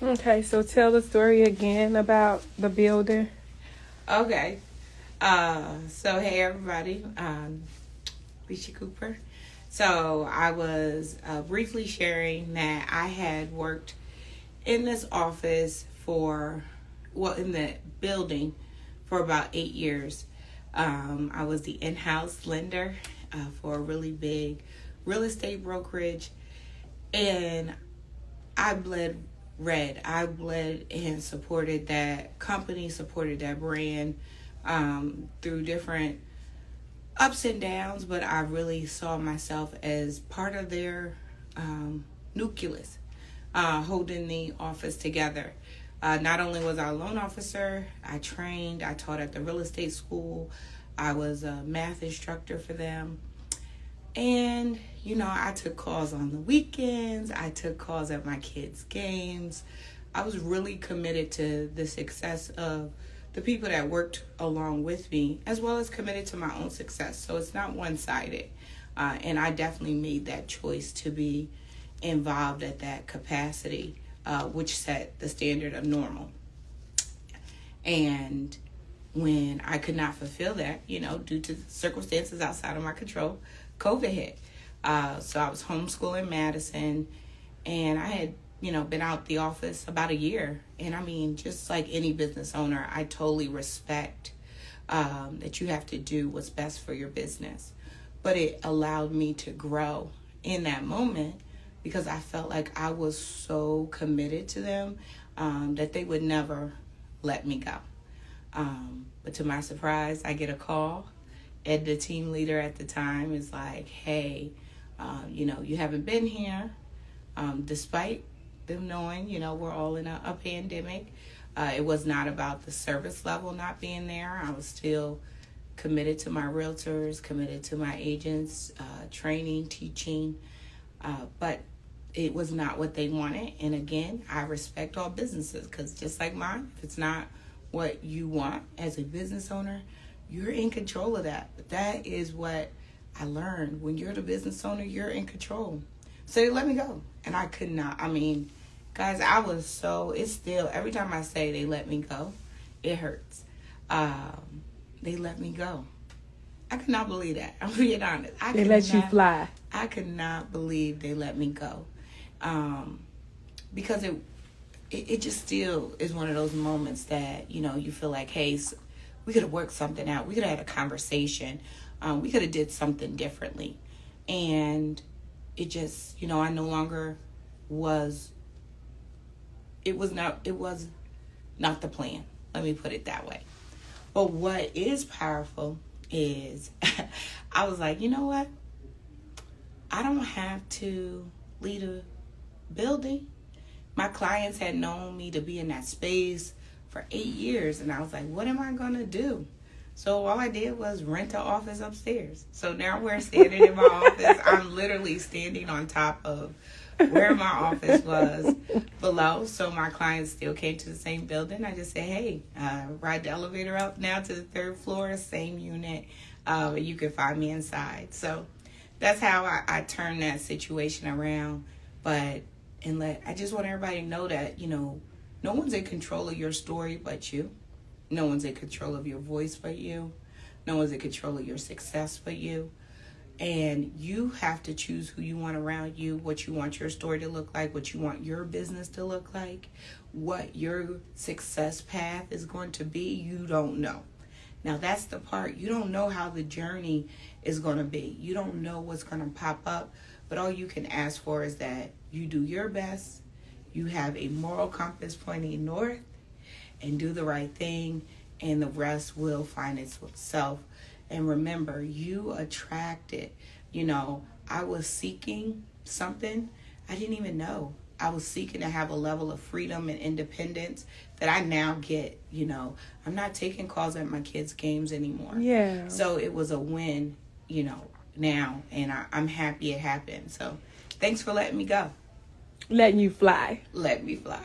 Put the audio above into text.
Okay, so tell the story again about the builder. Okay. So hey everybody, Risha Cooper. So I was briefly sharing that I had worked in this office in the building for about 8 years. I was the in-house lender for a really big real estate brokerage, and I bled red. I bled and supported that company, supported that brand through different ups and downs, but I really saw myself as part of their nucleus, holding the office together. Not only was I a loan officer, I taught at the real estate school, I was a math instructor for them. And, I took calls on the weekends. I took calls at my kids' games. I was really committed to the success of the people that worked along with me, as well as committed to my own success. So it's not one-sided. And I definitely made that choice to be involved at that capacity, which set the standard of normal. And when I could not fulfill that, due to circumstances outside of my control, COVID hit. So I was homeschooling Madison, and I had, been out the office about a year. And I mean, just like any business owner, I totally respect that you have to do what's best for your business. But it allowed me to grow in that moment because I felt like I was so committed to them that they would never let me go. But to my surprise, I get a call. Ed, the team leader at the time, is like, hey, you haven't been here, despite them knowing, we're all in a pandemic. It was not about the service level not being there. I was still committed to my realtors, committed to my agents, training, teaching, but it was not what they wanted. And again, I respect all businesses because just like mine, if it's not what you want as a business owner, you're in control of that. But that is what I learned. When you're the business owner, you're in control. So they let me go. And I could not. I mean, guys, it's still, every time I say they let me go, it hurts. They let me go. I could not believe that. I'm being honest. They let you fly. I could not believe they let me go. Because it just still is one of those moments that, you feel like, hey, we could have worked something out. We could have had a conversation. We could have did something differently. And it just, I no longer it was not the plan. Let me put it that way. But what is powerful is I was like, you know what? I don't have to lead a building. My clients had known me to be in that space for 8 years, and I was like, what am I going to do? So all I did was rent an office upstairs. So now we're standing in my office. I'm literally standing on top of where my office was below. So my clients still came to the same building. I just said, hey, ride the elevator up now to the 3rd floor, same unit. You can find me inside. So that's how I turned that situation around. But I just want everybody to know that, no one's in control of your story but you. No one's in control of your voice but you. No one's in control of your success but you. And you have to choose who you want around you, what you want your story to look like, what you want your business to look like, what your success path is going to be. You don't know. Now, that's the part. You don't know how the journey is going to be. You don't know what's going to pop up. But all you can ask for is that you do your best. You have a moral compass pointing north and do the right thing, and the rest will find itself. And remember, you attract it. I was seeking something I didn't even know. I was seeking to have a level of freedom and independence that I now get. I'm not taking calls at my kids' games anymore. Yeah. So it was a win, now, and I'm happy it happened. So thanks for letting me go. Letting you fly. Let me fly.